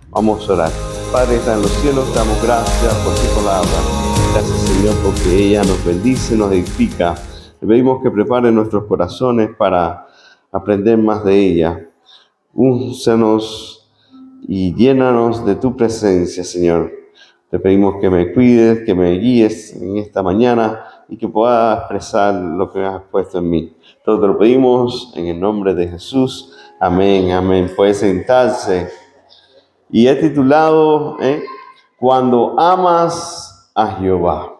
Vamos a orar. Padre, está en los cielos, te damos gracias por tu palabra. Gracias, Señor, porque ella nos bendice, nos edifica. Le pedimos que prepare nuestros corazones para aprender más de ella. Úncenos y llénanos de tu presencia, Señor. Te pedimos que me cuides, que me guíes en esta mañana y que pueda expresar lo que has puesto en mí. Todo te lo pedimos en el nombre de Jesús. Amén, amén. Puede sentarse. Y he titulado, Cuando amas a Jehová.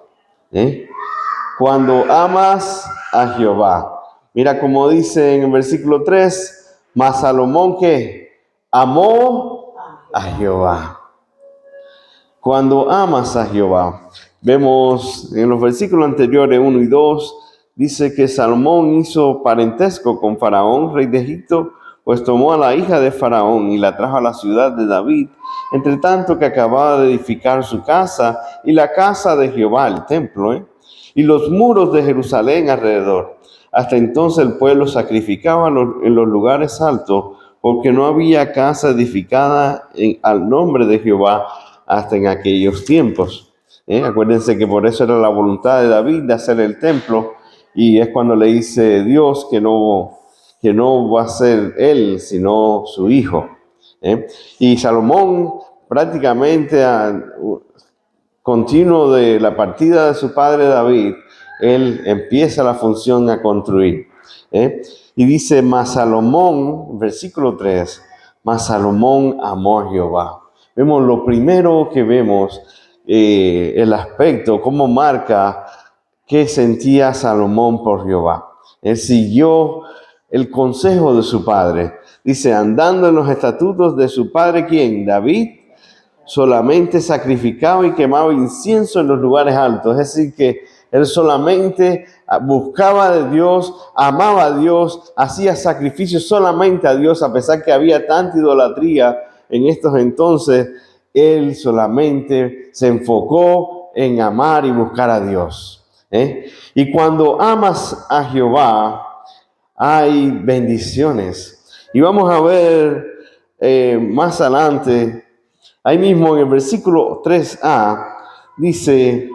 Cuando amas a Jehová. Mira como dice en el versículo 3, mas Salomón que amó a Jehová. Cuando amas a Jehová. Vemos en los versículos anteriores 1 y 2, dice que Salomón hizo parentesco con Faraón, rey de Egipto, pues tomó a la hija de Faraón y la trajo a la ciudad de David, entre tanto que acababa de edificar su casa y la casa de Jehová, el templo, y los muros de Jerusalén alrededor. Hasta entonces el pueblo sacrificaba en los lugares altos, porque no había casa edificada al nombre de Jehová hasta en aquellos tiempos. Acuérdense que por eso era la voluntad de David de hacer el templo, y es cuando le dice Dios que no va a ser él, sino su hijo. Y Salomón, prácticamente continuo de la partida de su padre David, él empieza la función a construir. Y dice, mas Salomón, versículo 3, mas Salomón amó a Jehová. Vemos lo primero que vemos, el aspecto, cómo marca qué sentía Salomón por Jehová. Él siguió el consejo de su padre. Dice, andando en los estatutos de su padre, ¿quién? David, solamente sacrificaba y quemaba incienso en los lugares altos. Es decir, que él solamente buscaba de Dios, amaba a Dios, hacía sacrificios solamente a Dios, a pesar que había tanta idolatría en estos entonces. Él solamente se enfocó en amar y buscar a Dios. Y cuando amas a Jehová, hay bendiciones. Y vamos a ver más adelante, ahí mismo en el versículo 3a, dice,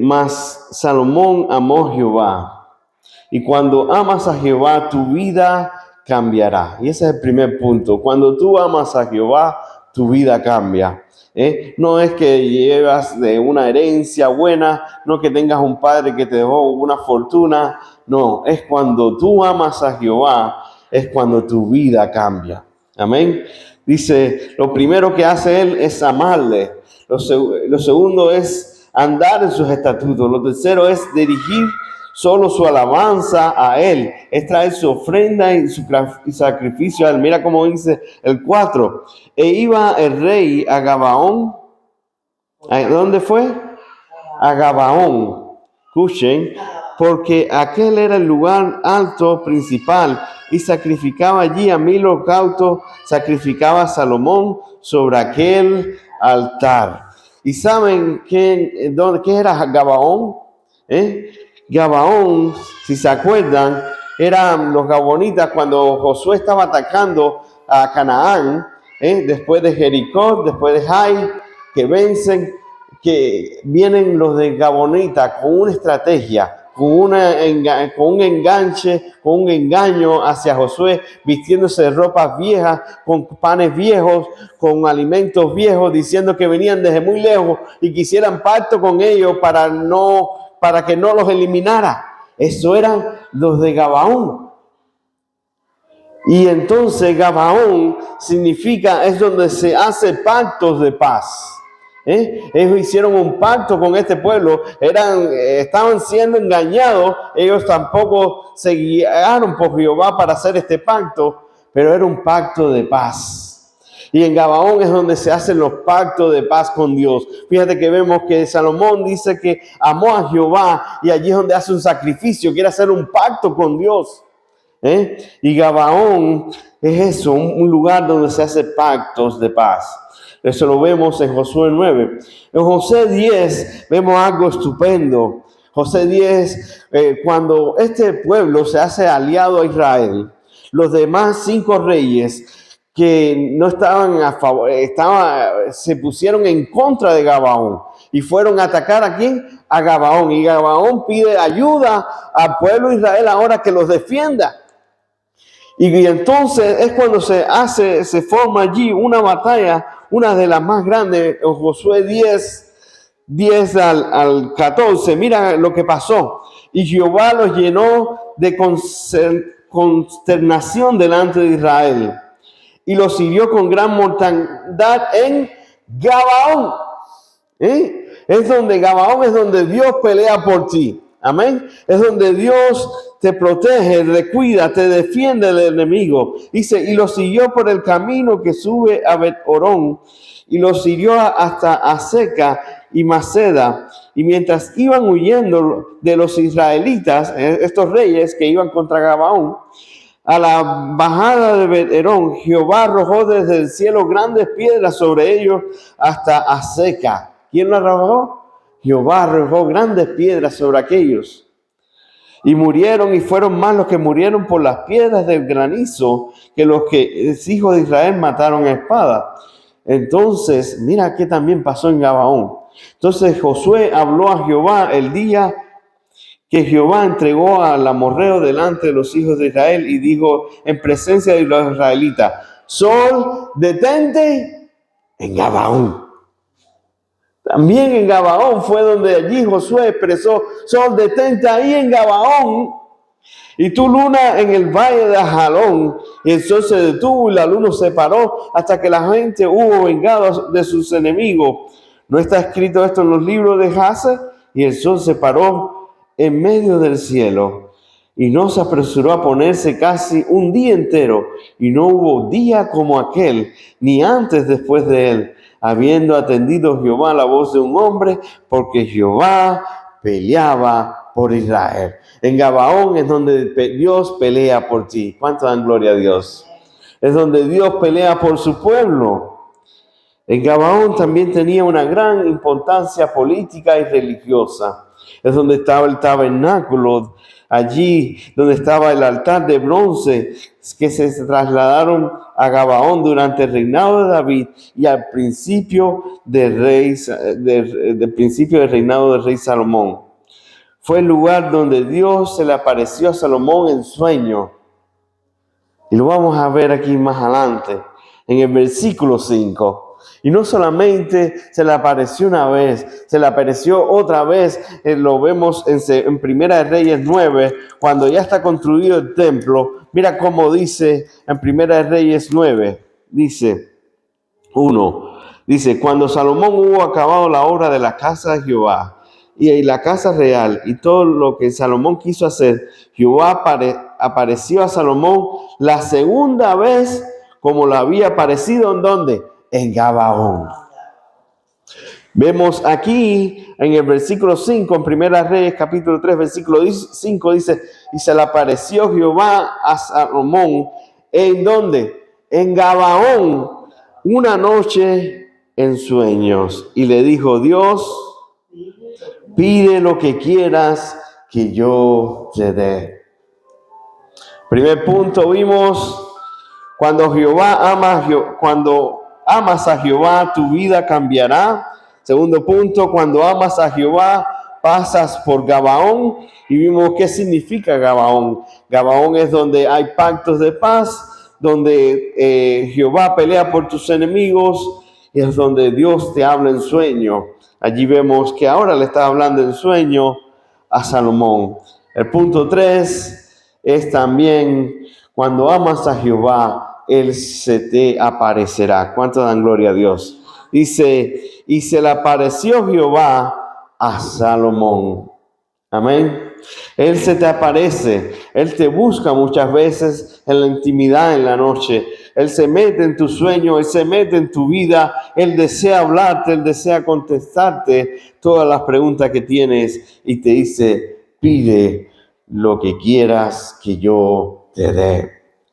mas Salomón amó a Jehová. Y cuando amas a Jehová, tu vida cambiará. Y ese es el primer punto. Cuando tú amas a Jehová, tu vida cambia. No es que llevas de una herencia buena, no que tengas un padre que te dejó una fortuna. No, es cuando tú amas a Jehová, es cuando tu vida cambia. Amén. Dice, lo primero que hace él es amarle. Lo segundo es andar en sus estatutos. Lo tercero es dirigir solo su alabanza a él, es traer su ofrenda y su sacrificio a él. Mira cómo dice el 4. E iba el rey a Gabaón. ¿A dónde fue? A Gabaón. Escuchen, porque aquel era el lugar alto principal y sacrificaba allí a 1000 holocaustos, sacrificaba a Salomón sobre aquel altar. ¿Y saben qué era Gabaón? Gabaón, si se acuerdan, eran los gabonitas cuando Josué estaba atacando a Canaán, después de Jericó, después de Jai, que vencen, que vienen los de Gabonita con una estrategia, con un enganche, con un engaño hacia Josué, vistiéndose de ropas viejas, con panes viejos, con alimentos viejos, diciendo que venían desde muy lejos y quisieran pacto con ellos para que no los eliminara. Eso eran los de Gabaón. Y entonces Gabaón es donde se hace pactos de paz. Ellos hicieron un pacto con este pueblo, estaban siendo engañados, ellos tampoco se guiaron por Jehová para hacer este pacto, pero era un pacto de paz. Y en Gabaón es donde se hacen los pactos de paz con Dios. Fíjate que vemos que Salomón dice que amó a Jehová y allí es donde hace un sacrificio, quiere hacer un pacto con Dios. Y Gabaón es eso, un lugar donde se hace pactos de paz. Eso lo vemos en Josué 9. En Josué 10 vemos algo estupendo. Josué 10, cuando este pueblo se hace aliado a Israel, los demás 5 reyes que no estaban a favor, se pusieron en contra de Gabaón y fueron a atacar ¿a quién? A Gabaón. Y Gabaón pide ayuda al pueblo de Israel ahora que los defienda. Y entonces es cuando se forma allí una batalla, una de las más grandes, Josué 10 al 14. Mira lo que pasó. Y Jehová los llenó de consternación delante de Israel y los hirió con gran mortandad en Gabaón. Gabaón es donde Dios pelea por ti. Amén. Es donde Dios te protege, te cuida, te defiende del enemigo. Dice, y los siguió por el camino que sube a Bet-Orón, y los hirió hasta Aseca y Maceda. Y mientras iban huyendo de los israelitas, estos reyes que iban contra Gabaón, a la bajada de Bet-Orón, Jehová arrojó desde el cielo grandes piedras sobre ellos hasta Aseca. ¿Quién lo arrojó? Jehová arrojó grandes piedras sobre aquellos. Y murieron, y fueron más los que murieron por las piedras del granizo que los hijos de Israel mataron a espada. Entonces, mira qué también pasó en Gabaón. Entonces Josué habló a Jehová el día que Jehová entregó al amorreo delante de los hijos de Israel y dijo en presencia de los israelitas: Sol, detente en Gabaón. También en Gabaón fue donde allí Josué expresó: Sol, detente ahí en Gabaón. Y tu luna en el valle de Ajalón. Y el sol se detuvo y la luna se paró hasta que la gente hubo vengado de sus enemigos. ¿No está escrito esto en los libros de Jasar? Y el sol se paró en medio del cielo y no se apresuró a ponerse casi un día entero, y no hubo día como aquel, ni antes después de él, habiendo atendido Jehová la voz de un hombre, porque Jehová peleaba por Israel. En Gabaón es donde Dios pelea por ti. ¿Cuánto dan gloria a Dios? Es donde Dios pelea por su pueblo. En Gabaón también tenía una gran importancia política y religiosa. Es donde estaba el tabernáculo, allí donde estaba el altar de bronce, que se trasladaron a Gabaón durante el reinado de David y al principio del reinado del rey Salomón. Fue el lugar donde Dios se le apareció a Salomón en sueño. Y lo vamos a ver aquí más adelante, en el versículo 5. Y no solamente se le apareció una vez, se le apareció otra vez. Lo vemos en Primera de Reyes 9, cuando ya está construido el templo. Mira cómo dice en Primera de Reyes 9, dice 1, dice: cuando Salomón hubo acabado la obra de la casa de Jehová y la casa real y todo lo que Salomón quiso hacer, Jehová apareció a Salomón la segunda vez como lo había aparecido ¿en dónde? En Gabaón. Vemos aquí en el versículo 5, en Primera Reyes capítulo 3, versículo 5, dice: y se le apareció Jehová a Salomón, ¿en dónde? En Gabaón, una noche en sueños, y le dijo: Dios, pide lo que quieras que yo te dé. Primer punto, vimos cuando amas a Jehová, tu vida cambiará. Segundo punto, cuando amas a Jehová, pasas por Gabaón. Y vimos qué significa Gabaón. Gabaón es donde hay pactos de paz, donde Jehová pelea por tus enemigos, y es donde Dios te habla en sueño. Allí vemos que ahora le está hablando en sueño a Salomón. El punto 3 es también cuando amas a Jehová, Él se te aparecerá. ¿Cuánto dan gloria a Dios? Dice: y se le apareció Jehová a Salomón. Amén. Él se te aparece. Él te busca muchas veces en la intimidad, en la noche. Él se mete en tu sueño, Él se mete en tu vida. Él desea hablarte, Él desea contestarte todas las preguntas que tienes y te dice: pide lo que quieras que yo te dé.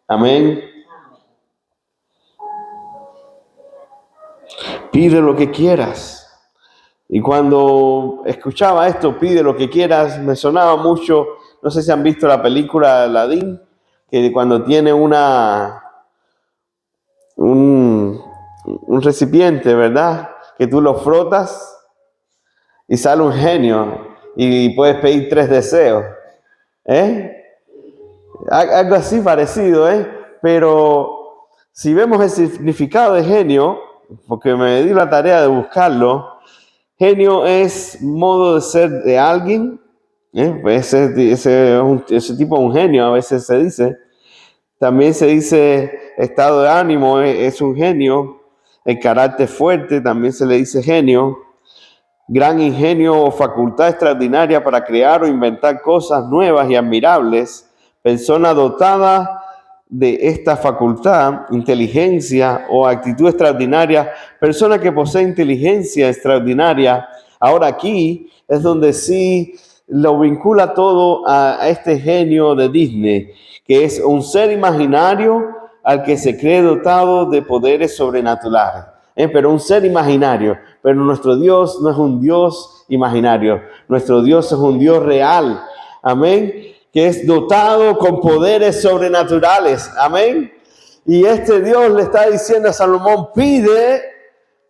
Amén. Pide lo que quieras. Y cuando escuchaba esto, pide lo que quieras, me sonaba mucho, no sé si han visto la película Aladdin, que cuando tiene una un, un recipiente, ¿verdad? Que tú lo frotas y sale un genio y puedes pedir 3 deseos, ¿eh? Algo así parecido, ¿eh? Pero si vemos el significado de genio, porque me di la tarea de buscarlo, genio es modo de ser de alguien, ¿eh? Ese tipo es un genio, a veces se dice. También se dice estado de ánimo, es un genio. El carácter fuerte también se le dice genio. Gran ingenio o facultad extraordinaria para crear o inventar cosas nuevas y admirables. Persona dotada de esta facultad, inteligencia o actitud extraordinaria. Persona que posee inteligencia extraordinaria. Ahora aquí es donde sí lo vincula todo a este genio de Disney, que es un ser imaginario al que se cree dotado de poderes sobrenaturales. Pero un ser imaginario. Pero nuestro Dios no es un Dios imaginario. Nuestro Dios es un Dios real. Amén. Que es dotado con poderes sobrenaturales. Amén. Y este Dios le está diciendo a Salomón, pide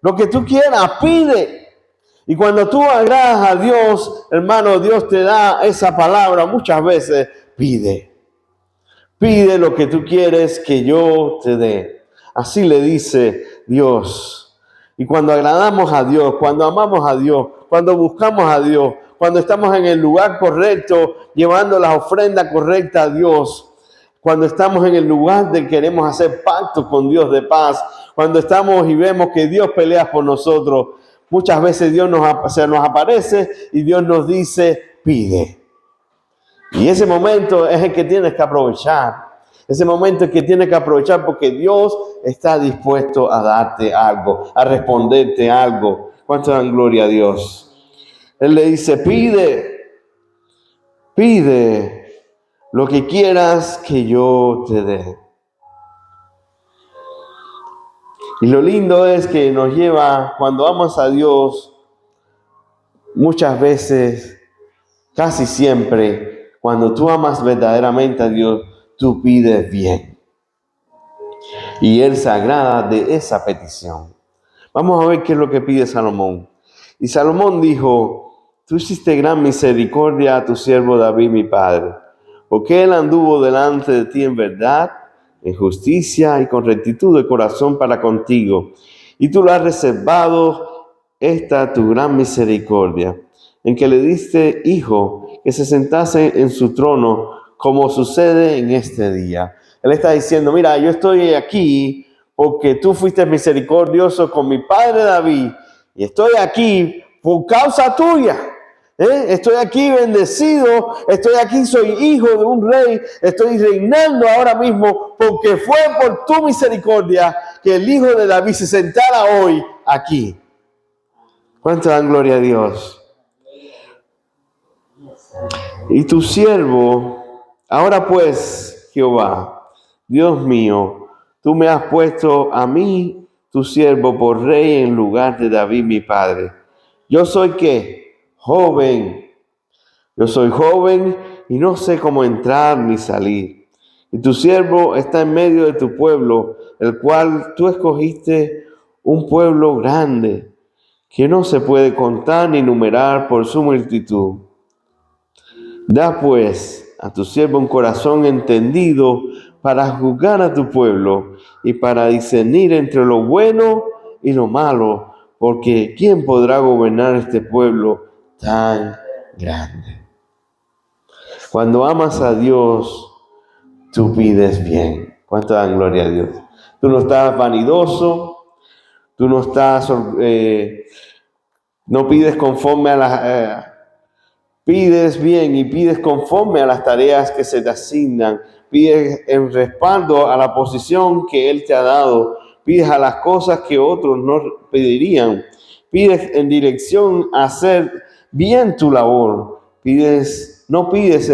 lo que tú quieras, pide. Y cuando tú agradas a Dios, hermano, Dios te da esa palabra muchas veces, pide. Pide lo que tú quieres que yo te dé. Así le dice Dios. Y cuando agradamos a Dios, cuando amamos a Dios, cuando buscamos a Dios, cuando estamos en el lugar correcto, llevando la ofrenda correcta a Dios, cuando estamos en el lugar de queremos hacer pacto con Dios de paz, cuando estamos y vemos que Dios pelea por nosotros, muchas veces Dios se nos aparece y Dios nos dice, pide. Y ese momento es el que tienes que aprovechar. Ese momento es que tienes que aprovechar porque Dios está dispuesto a darte algo, a responderte algo. ¿Cuánto dan gloria a Dios? Él le dice, pide lo que quieras que yo te dé. Y lo lindo es que nos lleva, cuando amas a Dios, muchas veces, casi siempre, cuando tú amas verdaderamente a Dios, tú pides bien. Y Él se agrada de esa petición. Vamos a ver qué es lo que pide Salomón. Y Salomón dijo, tú hiciste gran misericordia a tu siervo David, mi padre, porque él anduvo delante de ti en verdad, en justicia y con rectitud de corazón para contigo. Y tú lo has reservado esta tu gran misericordia, en que le diste hijo que se sentase en su trono, como sucede en este día. Él está diciendo, mira, yo estoy aquí porque tú fuiste misericordioso con mi padre David y estoy aquí por causa tuya. Estoy aquí bendecido, estoy aquí, soy hijo de un rey, estoy reinando ahora mismo porque fue por tu misericordia que el hijo de David se sentara hoy aquí. ¿Cuánto dan gloria a Dios? Y tu siervo, ahora pues, Jehová, Dios mío, tú me has puesto a mí, tu siervo, por rey en lugar de David, mi padre. Yo soy ¿qué? Joven. Yo soy joven y no sé cómo entrar ni salir. Y tu siervo está en medio de tu pueblo, el cual tú escogiste, un pueblo grande, que no se puede contar ni numerar por su multitud. Da pues a tu siervo un corazón entendido para juzgar a tu pueblo y para discernir entre lo bueno y lo malo, porque ¿quién podrá gobernar este pueblo tan grande? Cuando amas a Dios, tú pides bien. ¿Cuánto dan gloria a Dios? Tú no estás vanidoso, tú no estás, no pides conforme a las... pides bien y pides conforme a las tareas que se te asignan. Pides en respaldo a la posición que Él te ha dado. Pides a las cosas que otros no pedirían. Pides en dirección a hacer bien tu labor. No pides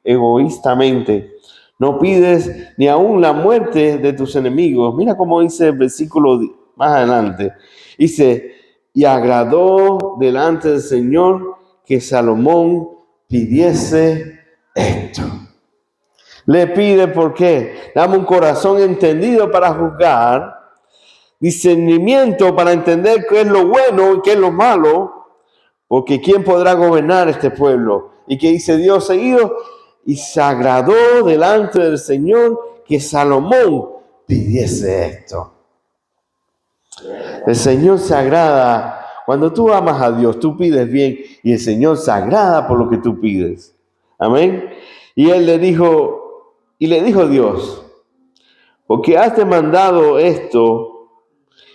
egoístamente. No pides ni aún la muerte de tus enemigos. Mira cómo dice el versículo más adelante. Dice, y agradó delante del Señor que Salomón pidiese esto. Le pide, ¿por qué? Dame un corazón entendido para juzgar, discernimiento para entender qué es lo bueno y qué es lo malo, porque ¿quién podrá gobernar este pueblo? Y que dice Dios seguido, y se agradó delante del Señor que Salomón pidiese esto. El Señor se agrada. Cuando tú amas a Dios, tú pides bien y el Señor se agrada por lo que tú pides. Amén. Y él le dijo Dios, porque has demandado esto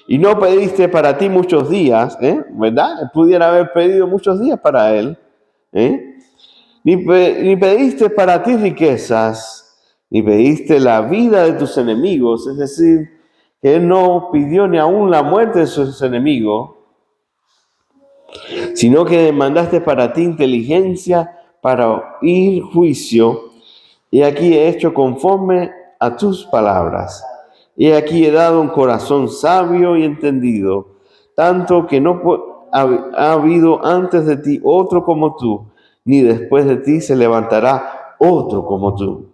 y no pediste para ti muchos días, ¿verdad? Él pudiera haber pedido muchos días para él, ni pediste para ti riquezas, ni pediste la vida de tus enemigos, es decir, que él no pidió ni aún la muerte de sus enemigos, sino que demandaste para ti inteligencia para oír juicio, y aquí he hecho conforme a tus palabras. Y aquí he dado un corazón sabio y entendido, tanto que no ha habido antes de ti otro como tú, ni después de ti se levantará otro como tú.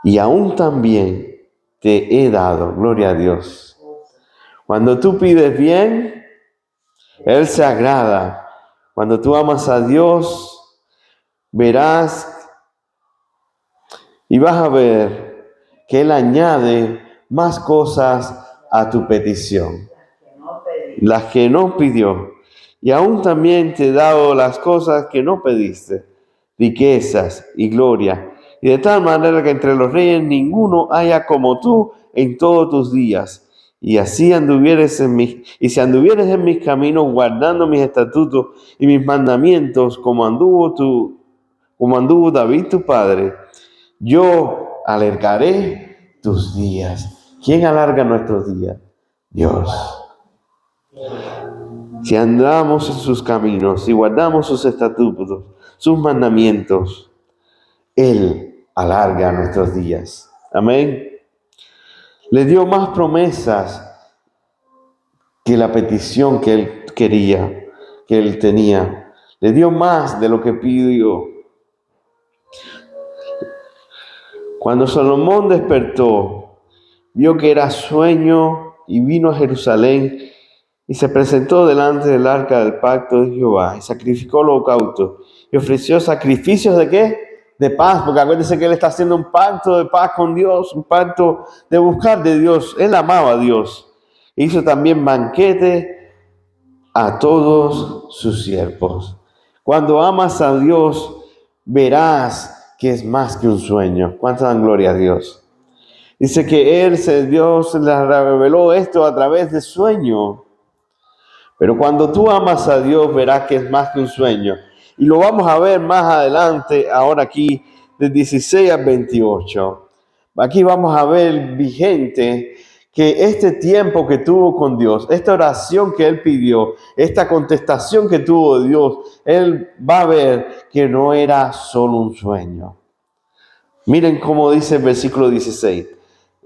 Y aún también te he dado, gloria a Dios. Cuando tú pides bien, Él se agrada. Cuando tú amas a Dios, verás y vas a ver que Él añade más cosas a tu petición. Las que no pidió. Y aún también te he dado las cosas que no pediste, riquezas y gloria. Y de tal manera que entre los reyes ninguno haya como tú en todos tus días. Y así si anduvieres en mis caminos, guardando mis estatutos y mis mandamientos, como anduvo David tu padre, yo alargaré tus días. ¿Quién alarga nuestros días? Dios. Si andamos en sus caminos, si guardamos sus estatutos, sus mandamientos, Él alarga nuestros días. Amén. Le dio más promesas que la petición que Él quería, que Él tenía. Le dio más de lo que pidió. Cuando Salomón despertó, vio que era sueño y vino a Jerusalén y se presentó delante del arca del pacto de Jehová y sacrificó holocausto y ofreció sacrificios ¿de qué? De paz, porque acuérdense que él está haciendo un pacto de paz con Dios, un pacto de buscar de Dios. Él amaba a Dios. Hizo también banquete a todos sus siervos. Cuando amas a Dios, verás que es más que un sueño. ¿Cuánta dan gloria a Dios? Dice que Dios le reveló esto a través de sueño. Pero cuando tú amas a Dios, verás que es más que un sueño. Y lo vamos a ver más adelante, ahora aquí, de 16 al 28. Aquí vamos a ver vigente que este tiempo que tuvo con Dios, esta oración que él pidió, esta contestación que tuvo de Dios, él va a ver que no era solo un sueño. Miren cómo dice el versículo 16.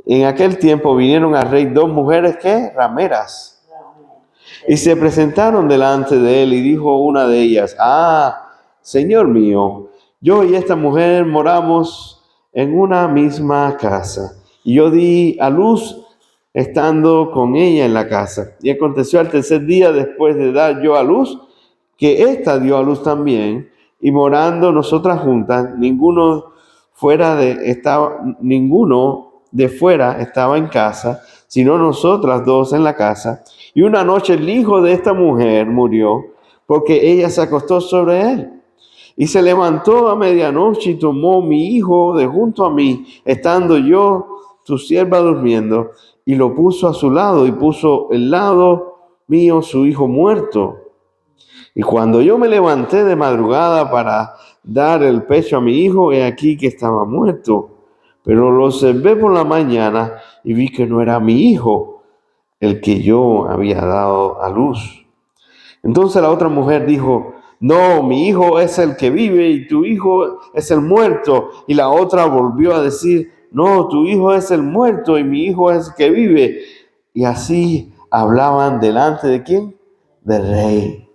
En aquel tiempo vinieron al rey dos mujeres, ¿qué? Rameras. Y se presentaron delante de él y dijo una de ellas, Señor mío, yo y esta mujer moramos en una misma casa. Y yo di a luz estando con ella en la casa. Y aconteció al tercer día después de dar yo a luz, que ésta dio a luz también. Y morando nosotras juntas, ninguno de fuera estaba en casa, sino nosotras dos en la casa. Y una noche el hijo de esta mujer murió, porque ella se acostó sobre él. Y se levantó a medianoche y tomó mi hijo de junto a mí, estando yo, su sierva, durmiendo, y lo puso a su lado, y puso el lado mío su hijo muerto. Y cuando yo me levanté de madrugada para dar el pecho a mi hijo, he aquí que estaba muerto. Pero lo observé por la mañana y vi que no era mi hijo el que yo había dado a luz. Entonces la otra mujer dijo, no, mi hijo es el que vive y tu hijo es el muerto. Y la otra volvió a decir, no, tu hijo es el muerto y mi hijo es el que vive. Y así hablaban delante de ¿quién? Del rey.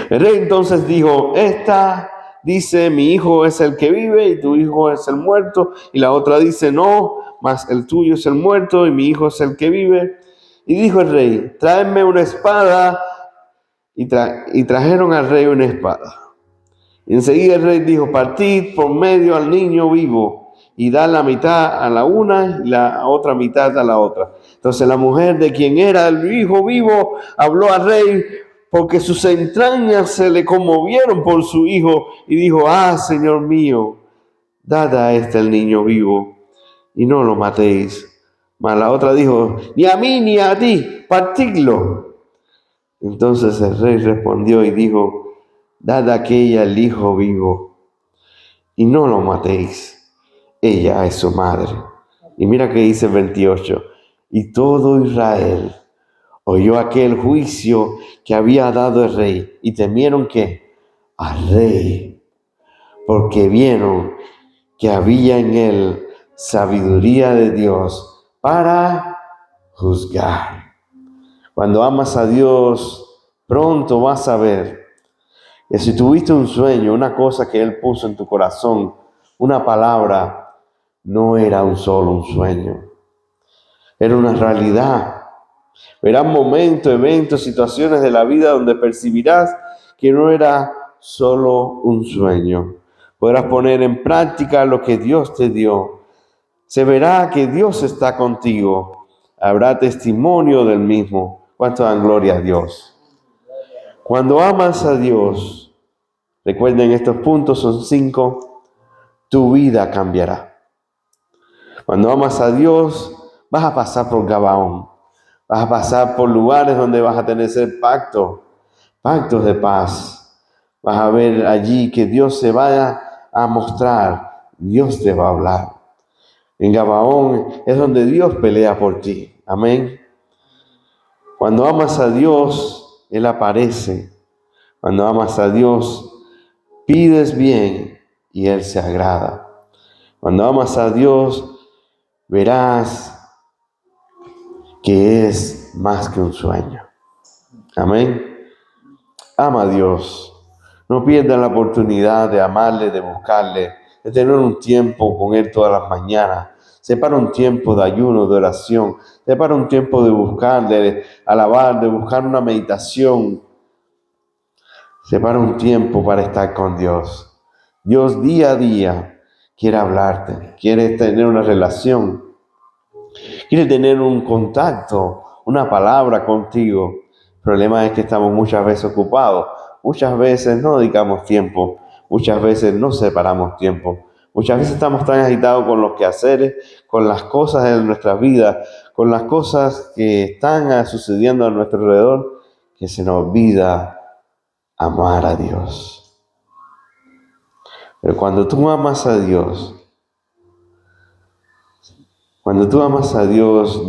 El rey entonces dijo, esta dice, mi hijo es el que vive y tu hijo es el muerto. Y la otra dice, no, mas el tuyo es el muerto y mi hijo es el que vive. Y dijo el rey, tráeme una espada. Y trajeron al rey una espada. Y enseguida el rey dijo, partid por medio al niño vivo y da la mitad a la una y la otra mitad a la otra. Entonces la mujer de quien era el hijo vivo habló al rey porque sus entrañas se le conmovieron por su hijo y dijo, Señor mío, dad a este el niño vivo y no lo matéis. Mas la otra dijo, ni a mí ni a ti, partidlo. Entonces el rey respondió y dijo, dad a aquella el hijo vivo y no lo matéis. Ella es su madre. Y mira que dice el 28. Y todo Israel oyó aquel juicio que había dado el rey y temieron que al rey, porque vieron que había en él sabiduría de Dios para juzgar. Cuando amas a Dios, pronto vas a ver que si tuviste un sueño, una cosa que Él puso en tu corazón, una palabra, no era un solo un sueño, era una realidad. Verás momentos, eventos, situaciones de la vida donde percibirás que no era solo un sueño. Podrás poner en práctica lo que Dios te dio. Se verá que Dios está contigo. Habrá testimonio del mismo. ¿Cuánto dan gloria a Dios? Cuando amas a Dios, recuerden estos puntos, son 5, tu vida cambiará. Cuando amas a Dios, vas a pasar por Gabaón. Vas a pasar por lugares donde vas a tener pactos de paz. Vas a ver allí que Dios se vaya a mostrar, Dios te va a hablar. En Gabaón es donde Dios pelea por ti. Amén. Cuando amas a Dios, Él aparece. Cuando amas a Dios, pides bien y Él se agrada. Cuando amas a Dios, verás que es más que un sueño. Amén. Ama a Dios. No pierdas la oportunidad de amarle, de buscarle, de tener un tiempo con Él todas las mañanas. Separa un tiempo de ayuno, de oración. Separa un tiempo de buscar, de alabar, de buscar una meditación. Separa un tiempo para estar con Dios. Dios día a día quiere hablarte, quiere tener una relación, quiere tener un contacto, una palabra contigo. El problema es que estamos muchas veces ocupados, muchas veces no dedicamos tiempo, muchas veces no separamos tiempo, muchas veces estamos tan agitados con los quehaceres, con las cosas de nuestra vida, con las cosas que están sucediendo a nuestro alrededor, que se nos olvida amar a Dios. Pero cuando tú amas a Dios,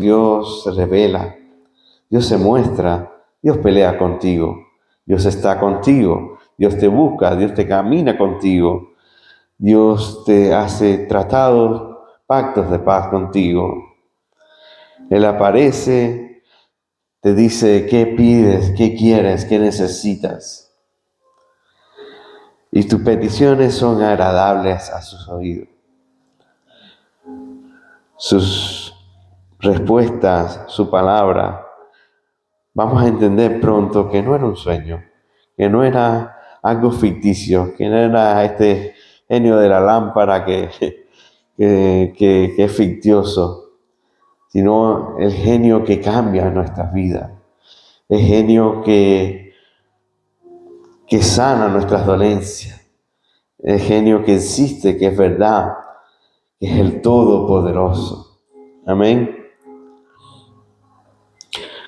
Dios se revela, Dios se muestra, Dios pelea contigo, Dios está contigo, Dios te busca, Dios te camina contigo, Dios te hace tratados, pactos de paz contigo. Él aparece, te dice qué pides, qué quieres, qué necesitas. Y tus peticiones son agradables a sus oídos. Sus respuestas, su palabra, vamos a entender pronto que no era un sueño, que no era algo ficticio, que no era este genio de la lámpara que es fictioso, sino el genio que cambia nuestras vidas, el genio que sana nuestras dolencias, el genio que existe, que es verdad, que es el Todopoderoso. Amén.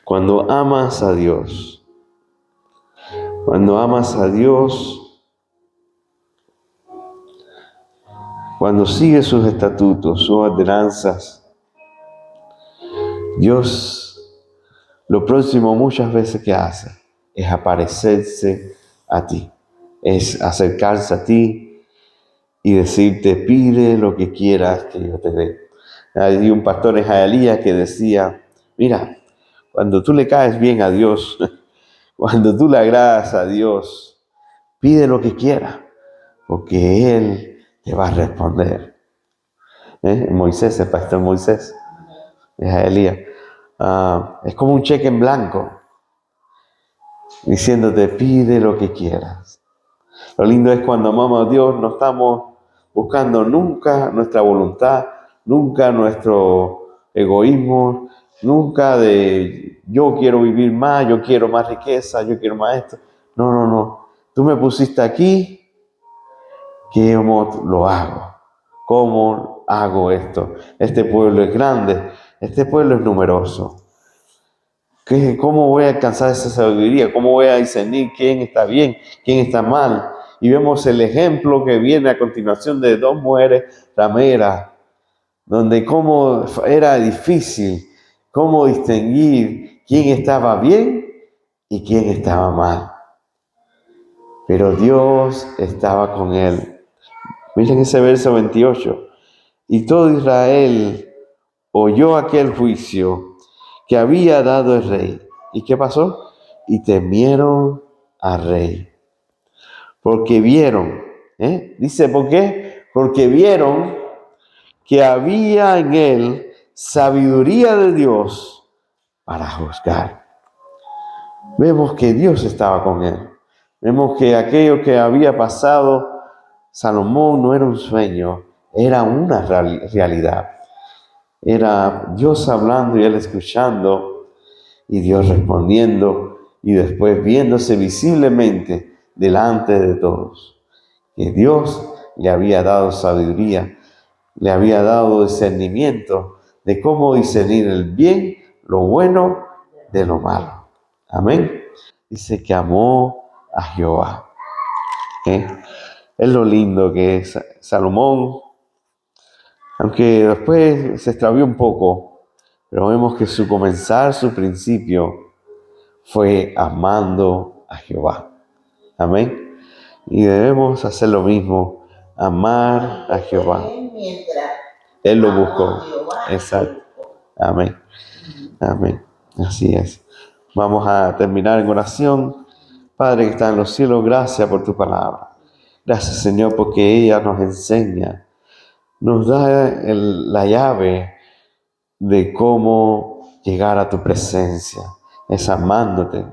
Cuando amas a Dios, cuando sigues sus estatutos, sus ordenanzas, Dios lo próximo muchas veces que hace es aparecerse a ti, es acercarse a ti y decirte, pide lo que quieras que yo te dé. Hay un pastor en Hialeah que decía, mira, cuando tú le caes bien a Dios, cuando tú le agradas a Dios, pide lo que quieras, porque Él te va a responder. Moisés, el pastor Moisés, es a Elías. Es como un cheque en blanco, diciéndote, pide lo que quieras. Lo lindo es cuando amamos a Dios, no estamos buscando nunca nuestra voluntad, nunca nuestro egoísmo, nunca de yo quiero vivir más, yo quiero más riqueza, yo quiero más esto. No, no, no. Tú me pusiste aquí, ¿cómo lo hago? ¿Cómo hago esto? Este pueblo es grande, este pueblo es numeroso. ¿Cómo voy a alcanzar esa sabiduría? ¿Cómo voy a discernir quién está bien, quién está mal? Y vemos el ejemplo que viene a continuación de dos mujeres rameras, donde cómo era difícil, cómo distinguir quién estaba bien y quién estaba mal. Pero Dios estaba con él. Miren ese verso 28. Y todo Israel oyó aquel juicio que había dado el rey. ¿Y qué pasó? Y temieron al rey. Porque vieron, dice, ¿por qué? Porque vieron que había en él sabiduría de Dios para juzgar. Vemos que Dios estaba con él. Vemos que aquello que había pasado Salomón no era un sueño, era una realidad. Era Dios hablando y él escuchando y Dios respondiendo y después viéndose visiblemente delante de todos. Que Dios le había dado sabiduría, le había dado discernimiento de cómo discernir el bien, lo bueno de lo malo. Amén. Dice que amó a Jehová. Es lo lindo que es Salomón, aunque después se extravió un poco, pero vemos que su comenzar, su principio, fue amando a Jehová. Amén. Y debemos hacer lo mismo, amar a Jehová. Él lo buscó. Exacto. Amén. Amén. Así es. Vamos a terminar en oración. Padre que está en los cielos, gracias por tu palabra. Gracias, Señor, porque ella nos enseña, nos da la llave de cómo llegar a tu presencia. Es amándote,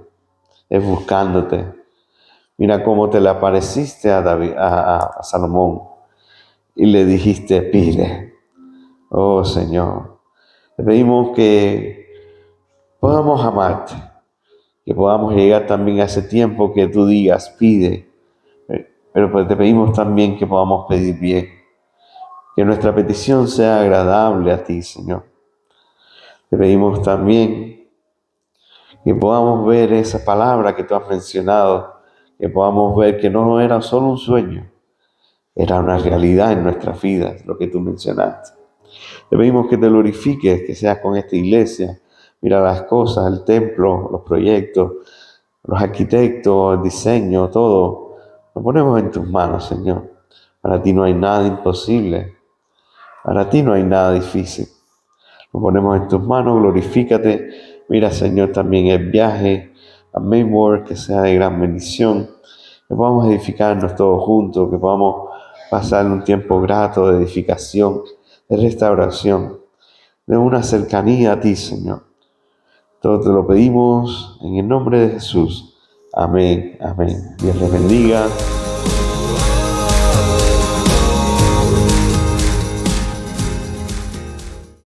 es buscándote. Mira cómo te le apareciste a Salomón y le dijiste, pide. Oh, Señor, te pedimos que podamos amarte, que podamos llegar también a ese tiempo que tú digas, pide. Pero pues te pedimos también que podamos pedir bien, que nuestra petición sea agradable a ti, Señor. Te pedimos también que podamos ver esa palabra que tú has mencionado, que podamos ver que no era solo un sueño, era una realidad en nuestras vidas, lo que tú mencionaste. Te pedimos que te glorifiques, que seas con esta iglesia. Mira las cosas, el templo, los proyectos, los arquitectos, el diseño, todo. Lo ponemos en tus manos, Señor. Para ti no hay nada imposible. Para ti no hay nada difícil. Lo ponemos en tus manos, glorifícate. Mira, Señor, también el viaje a Maywood, que sea de gran bendición. Que podamos edificarnos todos juntos, que podamos pasar un tiempo grato de edificación, de restauración, de una cercanía a ti, Señor. Todo te lo pedimos en el nombre de Jesús. Amén, amén. Dios les bendiga.